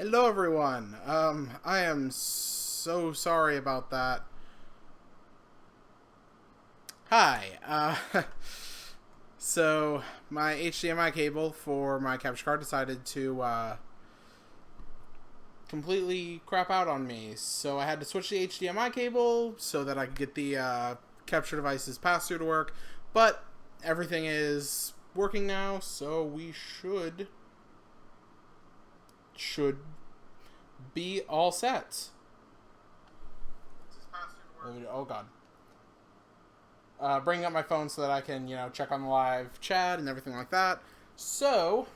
Hello everyone. I am so sorry about that. Hi. So my HDMI cable for my capture card decided to completely crap out on me. So I had to switch the HDMI cable so that I could get the capture device's pass-through to work. But everything is working now, so we should be all set. Oh god. Bringing up my phone so that I can, check on the live chat and everything like that. So,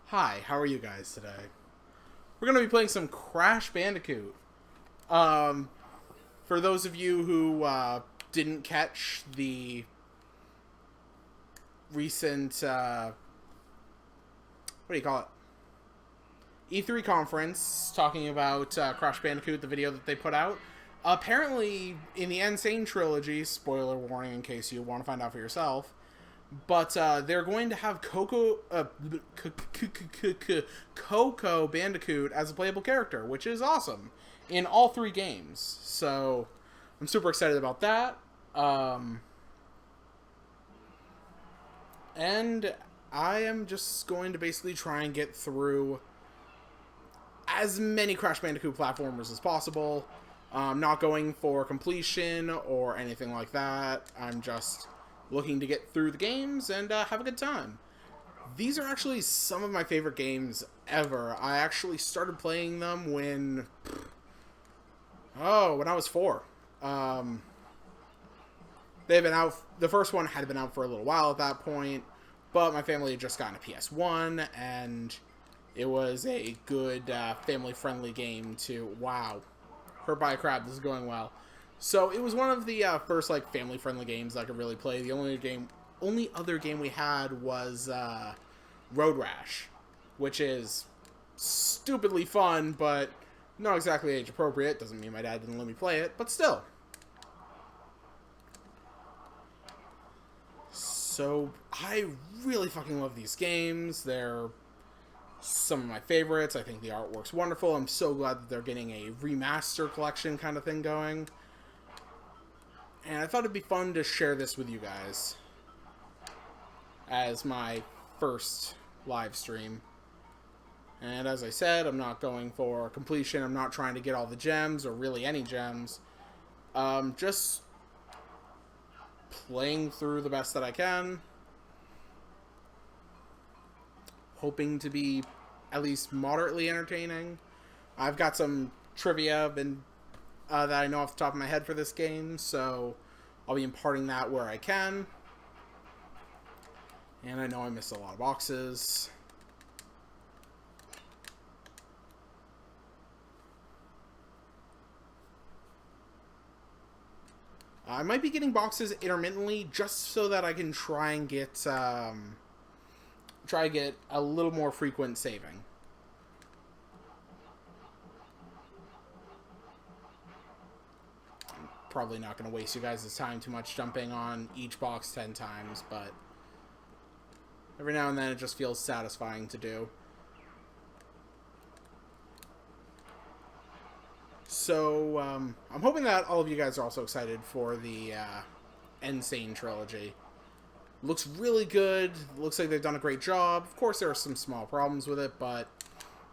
hi, how are you guys today? We're going to be playing some Crash Bandicoot. For those of you who didn't catch the recent, what do you call it? E3 conference talking about Crash Bandicoot, the video that they put out. Apparently, in the Insane trilogy, spoiler warning in case you want to find out for yourself, but they're going to have Coco Bandicoot as a playable character, which is awesome, in all three games. So, I'm super excited about that. And I am just going to basically try and get through as many Crash Bandicoot platformers as possible. Not going for completion or anything like that. I'm just looking to get through the games and have a good time. These are actually some of my favorite games ever. I actually started playing them when I was 4. They've been out. The first one had been out for a little while at that point, but my family had just gotten a PS1, and it was a good family-friendly game to. Wow. Hurt by a crab, this is going well. So it was one of the first family-friendly games I could really play. The only other game we had was Road Rash, which is stupidly fun, but not exactly age appropriate. Doesn't mean my dad didn't let me play it, but still. So I really fucking love these games. They're some of my favorites. I think the artwork's wonderful. I'm so glad that they're getting a remaster collection kind of thing going. And I thought it'd be fun to share this with you guys as my first live stream. And as I said, I'm not going for completion. I'm not trying to get all the gems or really any gems. Just playing through the best that I can. Hoping to be at least moderately entertaining. I've got some trivia that I know off the top of my head for this game, so I'll be imparting that where I can. And I know I missed a lot of boxes. I might be getting boxes intermittently just so that I can try and get a little more frequent saving. I'm probably not going to waste you guys' time too much jumping on each box 10 times, but every now and then it just feels satisfying to do. So, I'm hoping that all of you guys are also excited for the Insane trilogy. Looks really good. Looks like they've done a great job. Of course, there are some small problems with it, but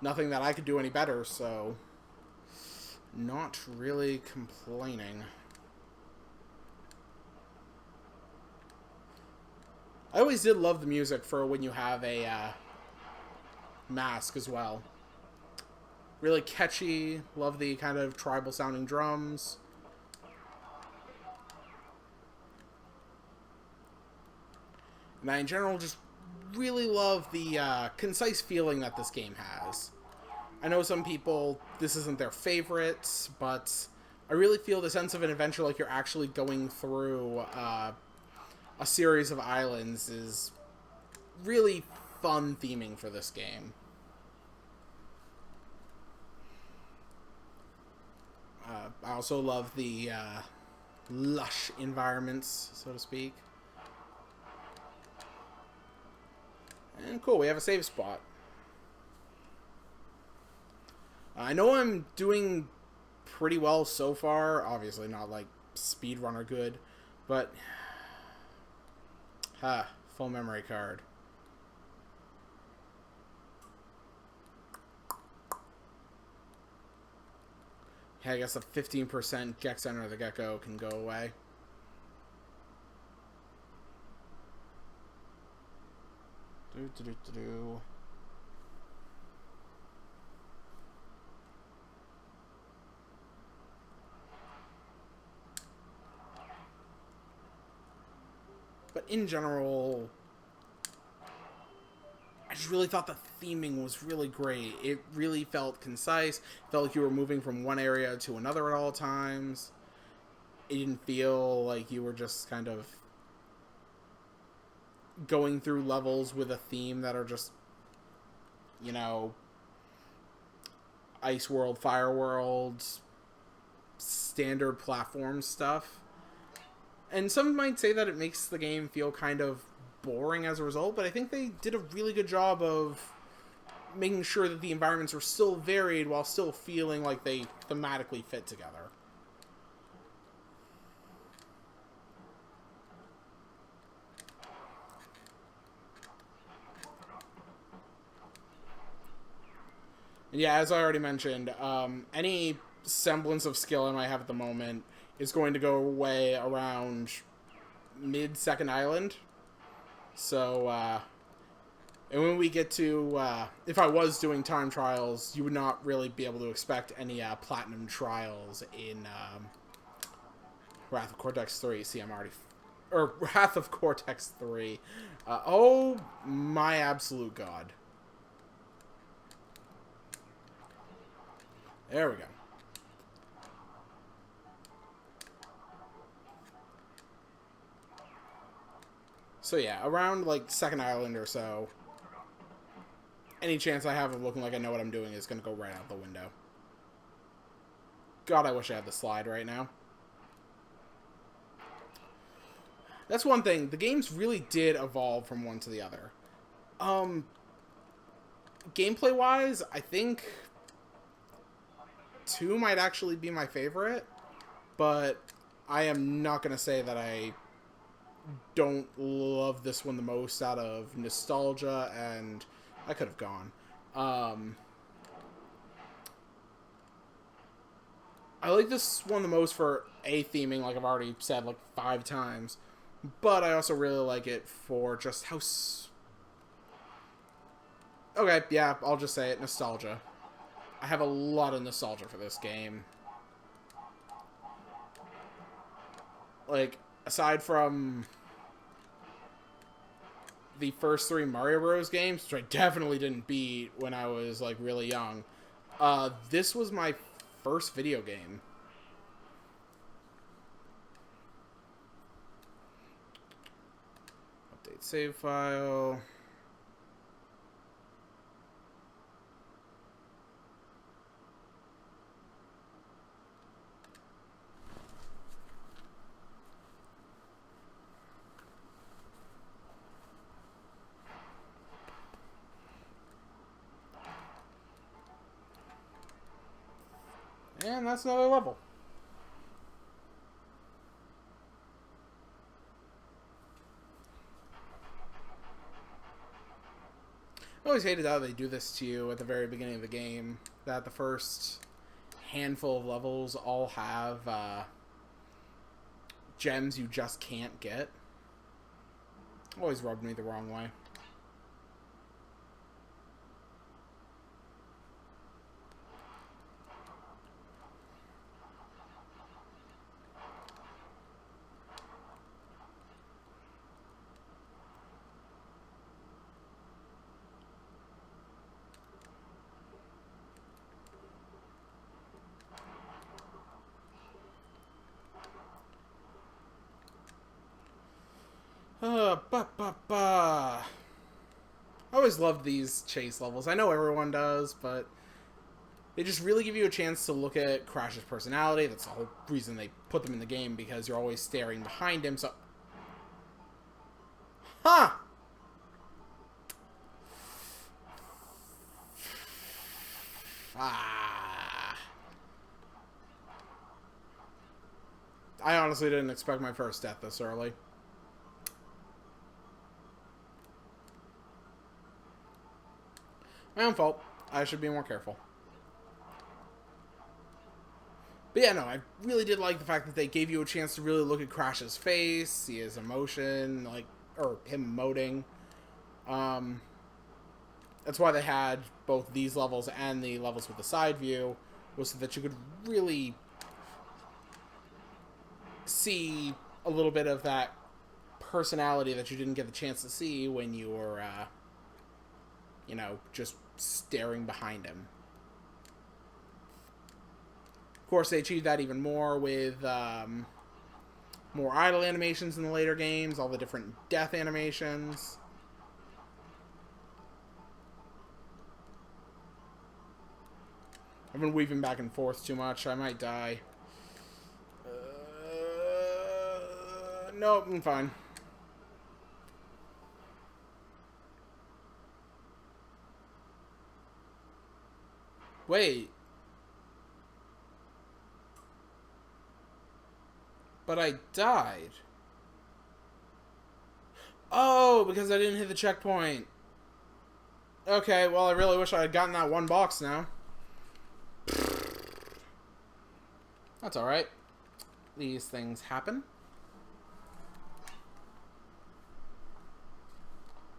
nothing that I could do any better, so not really complaining. I always did love the music for when you have a mask as well. Really catchy. Love the kind of tribal sounding drums. And I, in general, just really love the concise feeling that this game has. I know some people, this isn't their favorite, but I really feel the sense of an adventure like you're actually going through a series of islands is really fun theming for this game. I also love the lush environments, so to speak. And cool, we have a save spot. I know I'm doing pretty well so far. Obviously not like speedrunner good, but full memory card. Yeah, I guess a 15% Gex Enter the Gecko can go away. But in general, I just really thought the theming was really great. It really felt concise. Felt like you were moving from one area to another at all times. It didn't feel like you were just kind of going through levels with a theme that are just, you know, Ice World, Fire World, standard platform stuff. And some might say that it makes the game feel kind of boring as a result, but I think they did a really good job of making sure that the environments were still varied while still feeling like they thematically fit together. And yeah, as I already mentioned, any semblance of skill I might have at the moment is going to go away around mid-second island. So, and when we get to, if I was doing time trials, you would not really be able to expect any platinum trials in Wrath of Cortex 3. See, I'm already... Or Wrath of Cortex 3. Oh my absolute god. There we go. So yeah, around like second island or so, any chance I have of looking like I know what I'm doing is going to go right out the window. God, I wish I had the slide right now. That's one thing. The games really did evolve from one to the other. Gameplay-wise, I think 2 might actually be my favorite, but I am not going to say that I don't love this one the most out of nostalgia, and I could have gone. I like this one the most for theming, like I've already said like 5 times, but I also really like it for just how... Okay, yeah, I'll just say it, nostalgia. I have a lot of nostalgia for this game. Like, aside from the first 3 Mario Bros. Games, which I definitely didn't beat when I was, like, really young, this was my first video game. Update save file. And that's another level. I always hated how they do this to you at the very beginning of the game. That the first handful of levels all have gems you just can't get. Always rubbed me the wrong way. I always loved these chase levels. I know everyone does, but they just really give you a chance to look at Crash's personality. That's the whole reason they put them in the game, because you're always staring behind him, so... Huh! Ah. I honestly didn't expect my first death this early. My own fault. I should be more careful. But yeah, no, I really did like the fact that they gave you a chance to really look at Crash's face, see his emotion, like, or him emoting. That's why they had both these levels and the levels with the side view, was so that you could really see a little bit of that personality that you didn't get the chance to see when you were, you know, just staring behind him. Of course, they achieved that even more with more idle animations in the later games, all the different death animations. I've been weaving back and forth too much. I might die. Nope, I'm fine. Wait. But I died. Oh, because I didn't hit the checkpoint. Okay, well, I really wish I had gotten that one box now. That's alright. These things happen.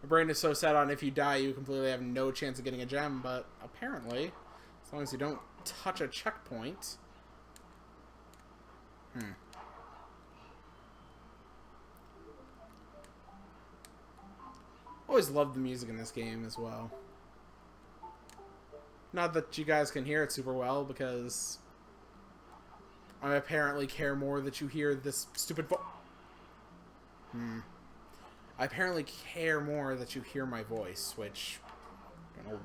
My brain is so set on if you die, you completely have no chance of getting a gem, but apparently, as long as you don't touch a checkpoint... Always loved the music in this game as well. Not that you guys can hear it super well, because I apparently care more that you hear this stupid I apparently care more that you hear my voice, which I don't know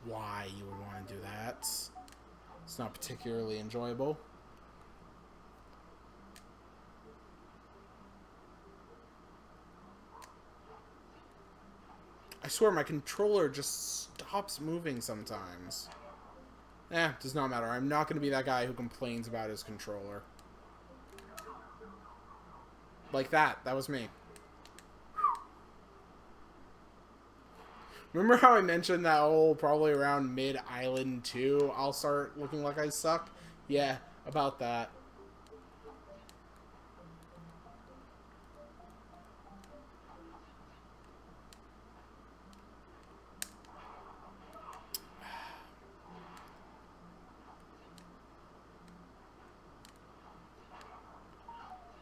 why you would want to do that. It's not particularly enjoyable. I swear my controller just stops moving sometimes. Does not matter. I'm not going to be that guy who complains about his controller. Like that. That was me. Remember how I mentioned that probably around mid-Island 2, I'll start looking like I suck? Yeah, about that.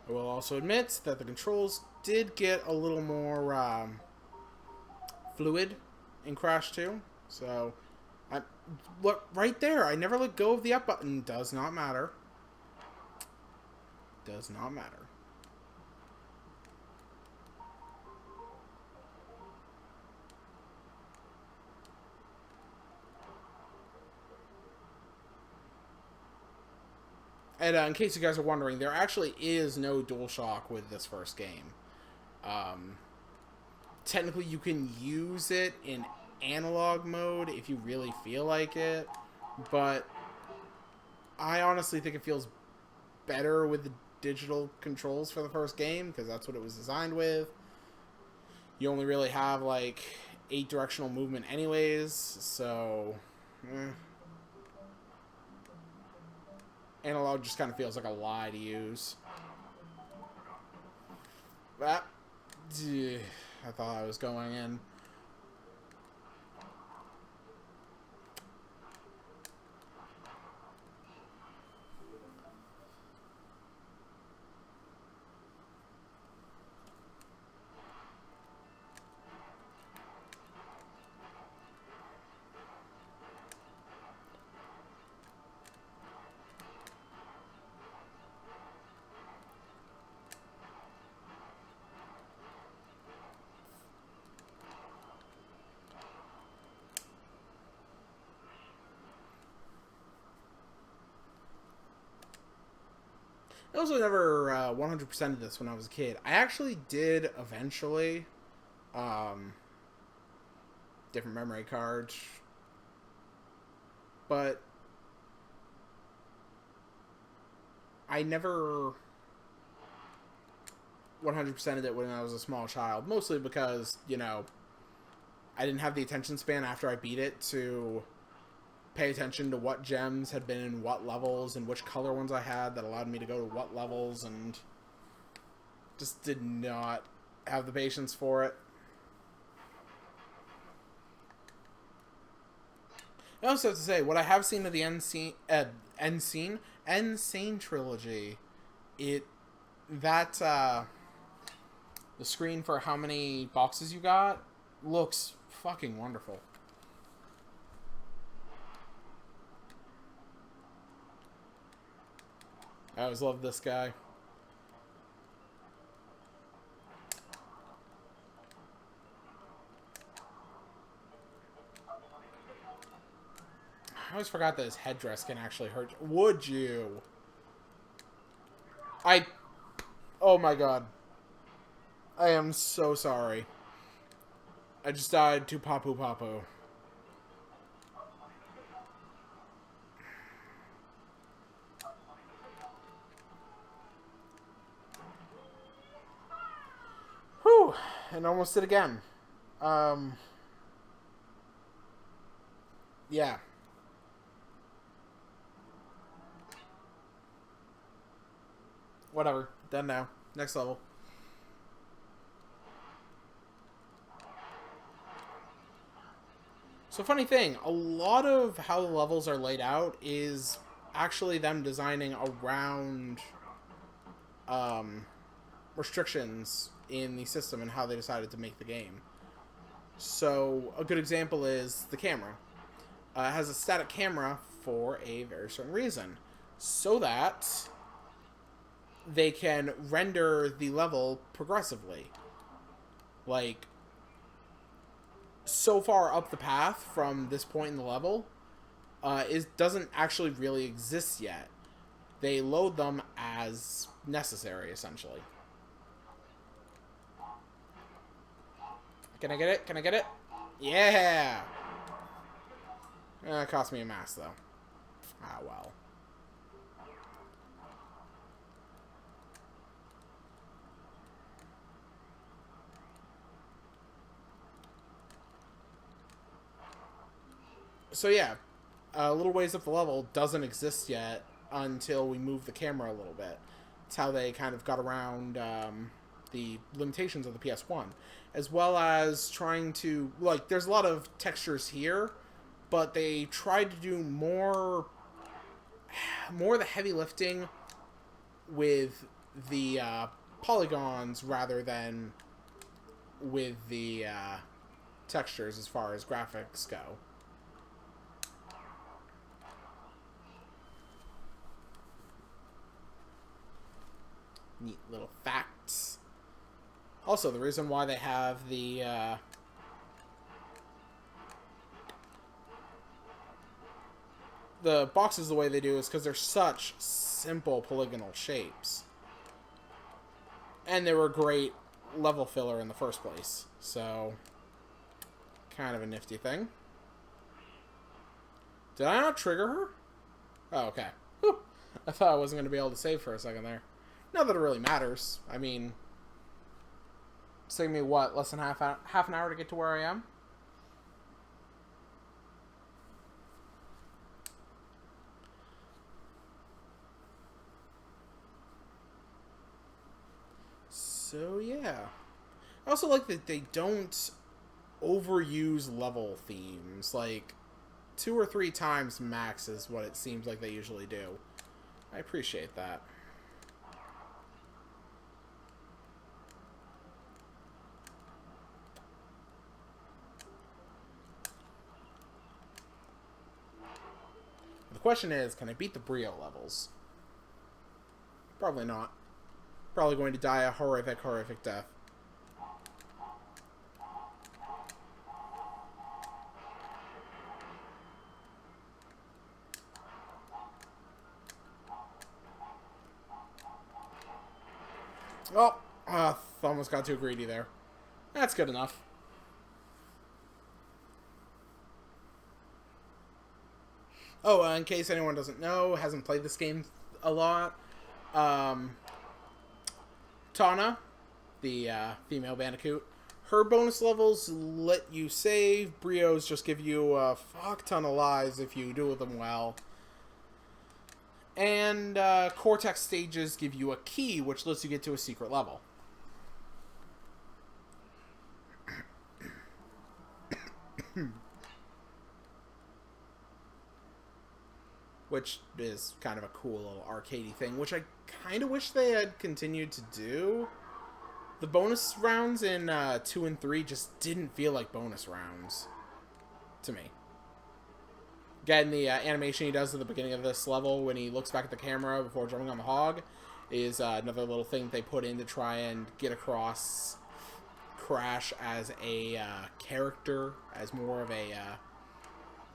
I will also admit that the controls did get a little more fluid in Crash 2. So, look, right there, I never let go of the up button. Does not matter. Does not matter. And in case you guys are wondering, there actually is no DualShock with this first game. Technically, you can use it in analog mode if you really feel like it, but I honestly think it feels better with the digital controls for the first game, because that's what it was designed with. You only really have, like, 8 directional movement anyways, so... Analog just kind of feels like a lie to use. I thought I was going in. I also never 100%ed this when I was a kid. I actually did eventually. Different memory cards. But I never 100%ed it when I was a small child. Mostly because, you know, I didn't have the attention span after I beat it to pay attention to what gems had been in what levels and which color ones I had that allowed me to go to what levels, and just did not have the patience for it. I also have to say, what I have seen of the Insane trilogy, the screen for how many boxes you got looks fucking wonderful. I always loved this guy. I always forgot that his headdress can actually hurt. Would you? Oh my god. I am so sorry. I just died to Papu Papu. Whew. And almost did again. Yeah. Whatever. Done now. Next level. So funny thing, a lot of how the levels are laid out is actually them designing around restrictions in the system and how they decided to make the game. So a good example is the camera. It has a static camera for a very certain reason, so that they can render the level progressively. Like, so far up the path from this point in the level, doesn't actually really exist yet. They load them as necessary, essentially. Can I get it? Can I get it? Yeah! It cost me a mask, though. Ah, well. So yeah, a little ways up the level doesn't exist yet until we move the camera a little bit. It's how they kind of got around the limitations of the PS1. As well as trying to, like, there's a lot of textures here, but they tried to do more of the heavy lifting with the polygons rather than with the textures as far as graphics go. Neat little facts. Also, the reason why they have the boxes the way they do is because they're such simple polygonal shapes. And they were a great level filler in the first place. So, kind of a nifty thing. Did I not trigger her? Oh, okay. Whew. I thought I wasn't going to be able to save for a second there. Not that it really matters. I mean, it's taking me, what, less than half an hour to get to where I am? So, yeah. I also like that they don't overuse level themes. Like, 2 or 3 times max is what it seems like they usually do. I appreciate that. The question is, can I beat the Brio levels? Probably not. Probably going to die a horrific, horrific death. Oh, almost got too greedy there. That's good enough. Oh, in case anyone doesn't know, hasn't played this game a lot, Tana the female Bandicoot. Her bonus levels let you save. Brios just give you a fuck ton of lives if you do them well. And Cortex stages give you a key, which lets you get to a secret level. Which is kind of a cool little arcadey thing, which I kind of wish they had continued to do. The bonus rounds in 2 and 3 just didn't feel like bonus rounds to me. Again, the animation he does at the beginning of this level when he looks back at the camera before jumping on the hog is another little thing they put in to try and get across Crash as a character, as more of a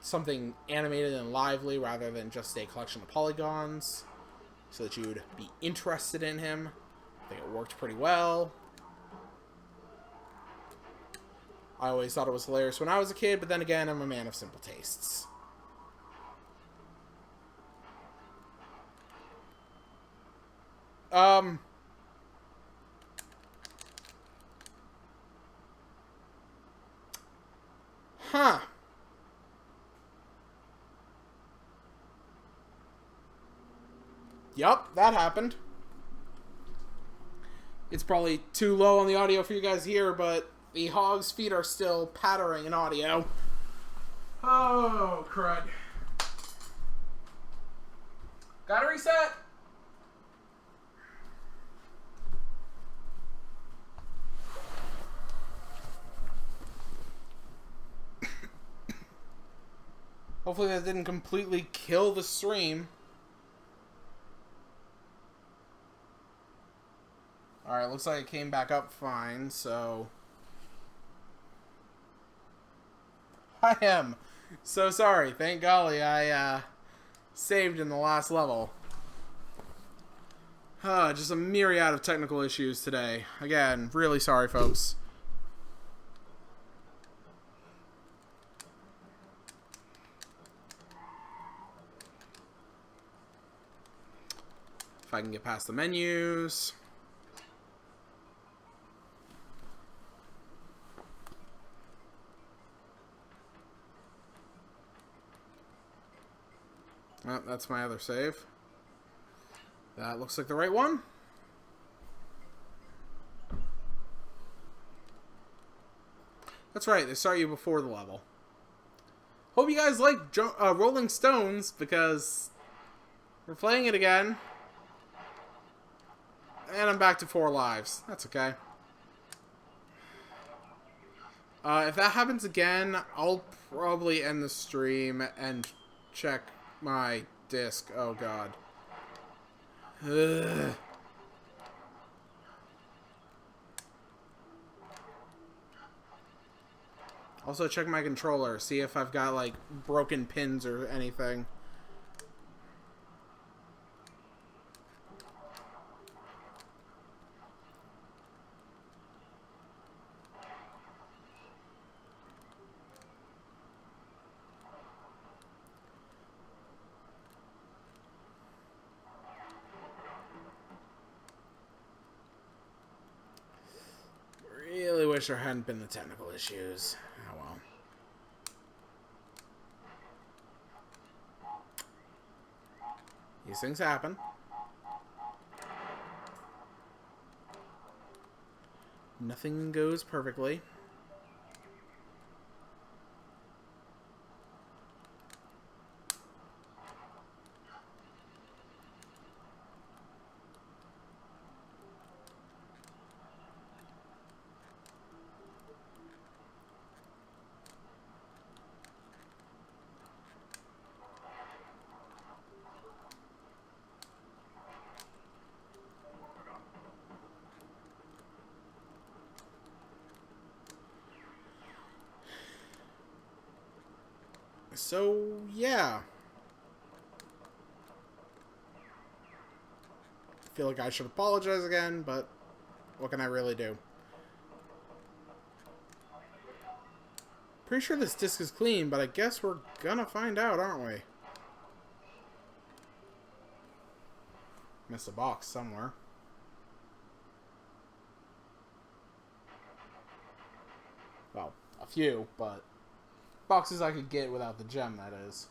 something animated and lively rather than just a collection of polygons, so that you would be interested in him. I think it worked pretty well. I always thought it was hilarious when I was a kid, but then again, I'm a man of simple tastes. Huh. Yup, that happened. It's probably too low on the audio for you guys here, but the hog's feet are still pattering in audio. Oh, crud. Gotta reset. Hopefully that didn't completely kill the stream. Alright, looks like it came back up fine, so... I am so sorry. Thank golly I saved in the last level. Just a myriad of technical issues today. Again, really sorry, folks. If I can get past the menus. Oh, that's my other save. That looks like the right one. That's right, they start you before the level. Hope you guys like Rolling Stones, because we're playing it again. And I'm back to 4 lives. That's okay. If that happens again, I'll probably end the stream and check my disc. Oh, God. Ugh. Also, check my controller. See if I've got, like, broken pins or anything. Really wish there hadn't been the technical issues. Oh well. These things happen. Nothing goes perfectly. So, yeah. I feel like I should apologize again, but what can I really do? Pretty sure this disc is clean, but I guess we're gonna find out, aren't we? Missed a box somewhere. few, but boxes I could get without the gem, that is.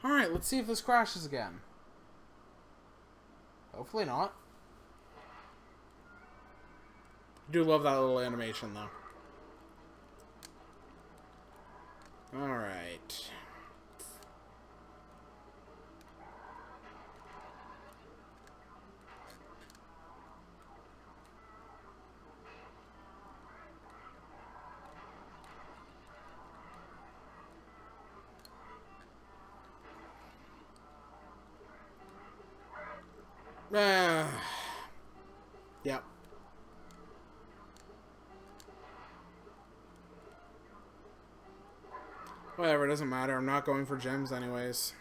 Alright, let's see if this crashes again. Hopefully not. I do love that little animation, though. Alright. Yep. Whatever, it doesn't matter. I'm not going for gems anyways.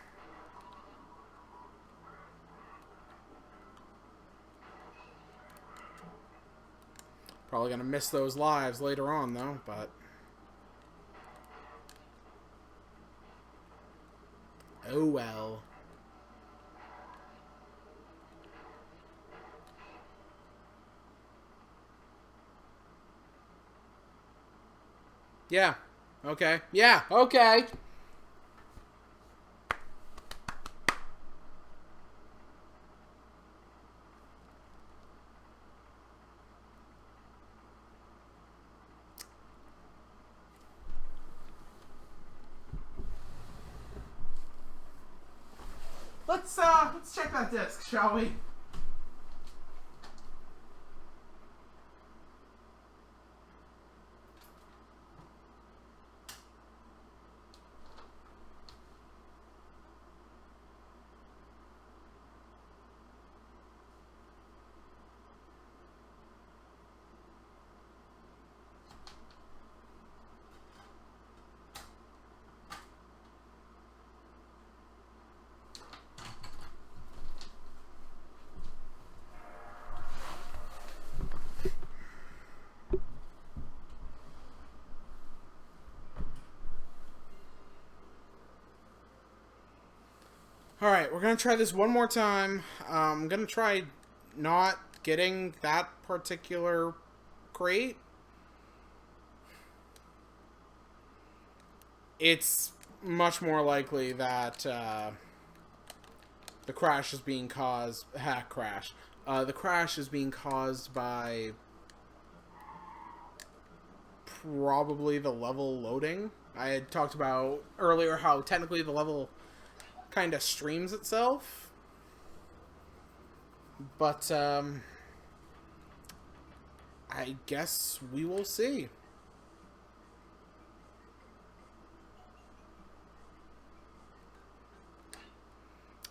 Probably gonna miss those lives later on, though, but... oh well. Yeah. Okay. Yeah. Okay. Let's check that disc, shall we? Alright, we're going to try this one more time. I'm going to try not getting that particular crate. It's much more likely that the crash is being caused... the crash is being caused by probably the level loading. I had talked about earlier how technically the level kind of streams itself, but I guess we will see.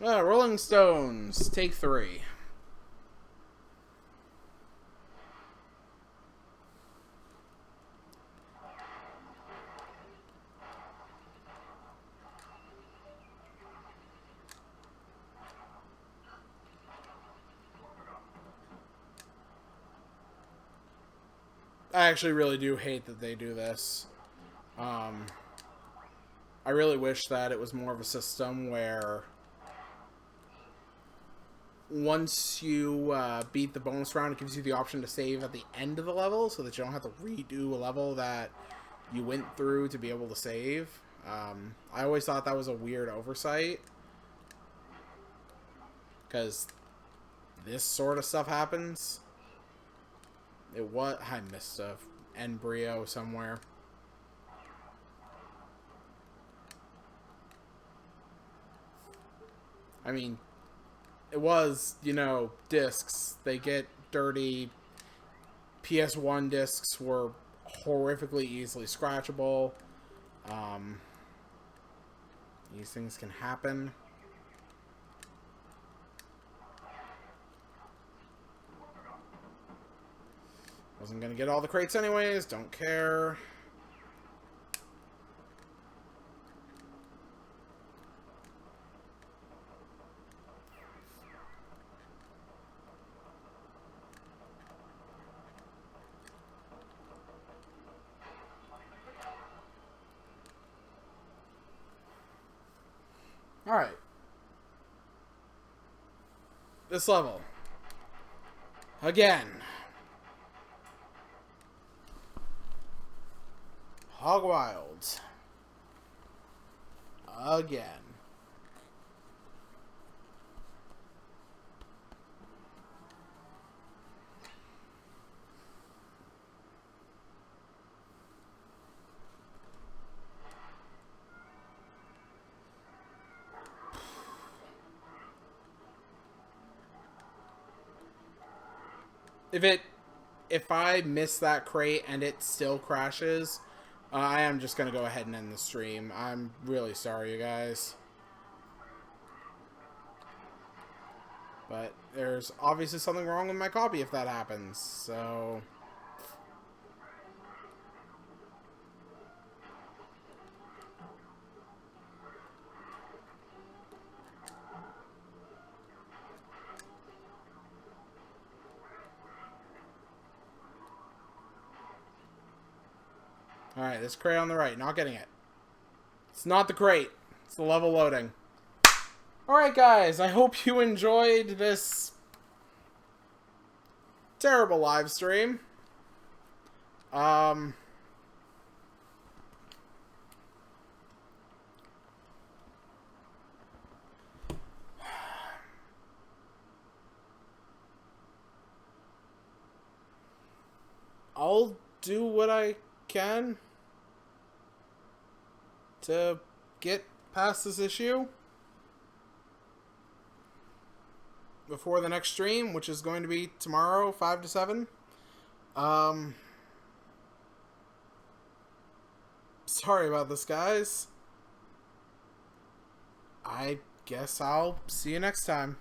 Rolling Stones, take 3. I actually really do hate that they do this. I really wish that it was more of a system where once you beat the bonus round, it gives you the option to save at the end of the level so that you don't have to redo a level that you went through to be able to save. I always thought that was a weird oversight, because this sort of stuff happens. I missed a embryo somewhere. I mean, it was, you know, discs. They get dirty. PS1 discs were horrifically easily scratchable. These things can happen. Wasn't gonna get all the crates anyways, don't care. Alright. this level. Again. Hog Wild. Again. If I miss that crate and it still crashes, I am just going to go ahead and end the stream. I'm really sorry, you guys. But there's obviously something wrong with my copy if that happens, so... Alright, this crate on the right, not getting it. It's not the crate. It's the level loading. Alright guys, I hope you enjoyed this terrible live stream. I'll do what I can to get past this issue before the next stream, which is going to be tomorrow, 5 to 7. Sorry about this, guys. I guess I'll see you next time.